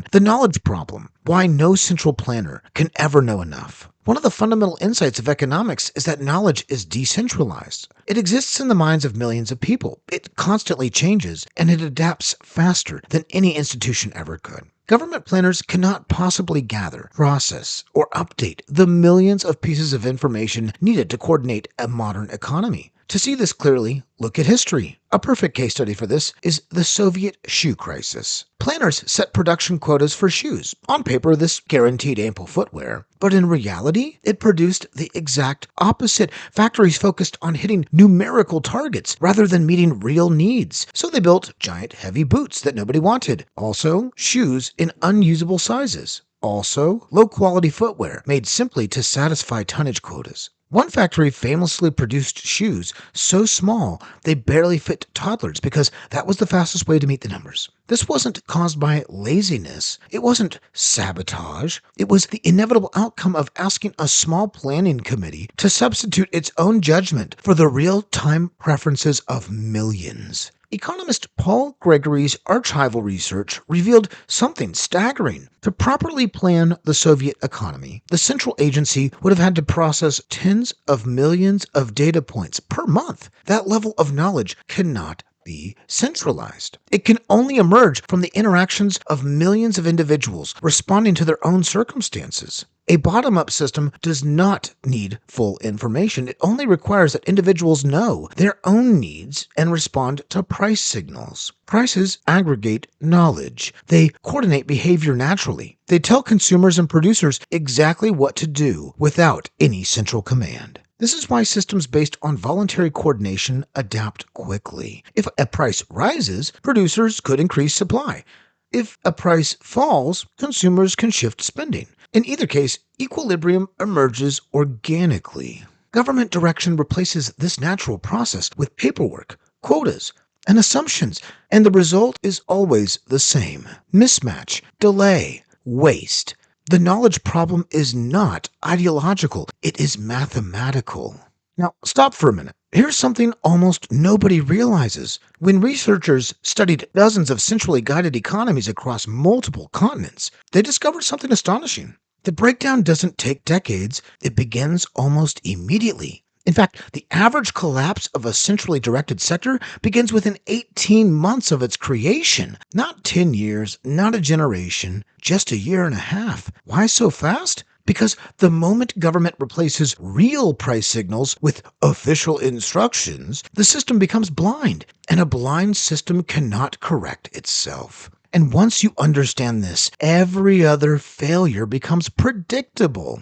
7, the knowledge problem, why no central planner can ever know enough. One of the fundamental insights of economics is that knowledge is decentralized. It exists in the minds of millions of people. It constantly changes, and it adapts faster than any institution ever could. Government planners cannot possibly gather, process, or update the millions of pieces of information needed to coordinate a modern economy. To see this clearly, look at history. A perfect case study for this is the Soviet shoe crisis. Planners set production quotas for shoes. On paper, this guaranteed ample footwear, but in reality, it produced the exact opposite. Factories focused on hitting numerical targets rather than meeting real needs. So they built giant heavy boots that nobody wanted. Also, shoes in unusable sizes. Also, low-quality footwear made simply to satisfy tonnage quotas. One factory famously produced shoes so small they barely fit toddlers because that was the fastest way to meet the numbers. This wasn't caused by laziness. It wasn't sabotage. It was the inevitable outcome of asking a small planning committee to substitute its own judgment for the real-time preferences of millions. Economist Paul Gregory's archival research revealed something staggering. To properly plan the Soviet economy, the central agency would have had to process tens of millions of data points per month. That level of knowledge cannot be centralized. It can only emerge from the interactions of millions of individuals responding to their own circumstances. A bottom-up system does not need full information. It only requires that individuals know their own needs and respond to price signals. Prices aggregate knowledge. They coordinate behavior naturally. They tell consumers and producers exactly what to do without any central command. This is why systems based on voluntary coordination adapt quickly. If a price rises, producers could increase supply. If a price falls, consumers can shift spending. In either case, equilibrium emerges organically. Government direction replaces this natural process with paperwork, quotas, and assumptions, and the result is always the same: mismatch, delay, waste. The knowledge problem is not ideological, it is mathematical. Now, stop for a minute. Here's something almost nobody realizes. When researchers studied dozens of centrally guided economies across multiple continents, they discovered something astonishing. The breakdown doesn't take decades, it begins almost immediately. In fact, the average collapse of a centrally directed sector begins within 18 months of its creation. Not 10 years, not a generation, just a year and a half. Why so fast? Because the moment government replaces real price signals with official instructions, the system becomes blind, and a blind system cannot correct itself. And once you understand this, every other failure becomes predictable.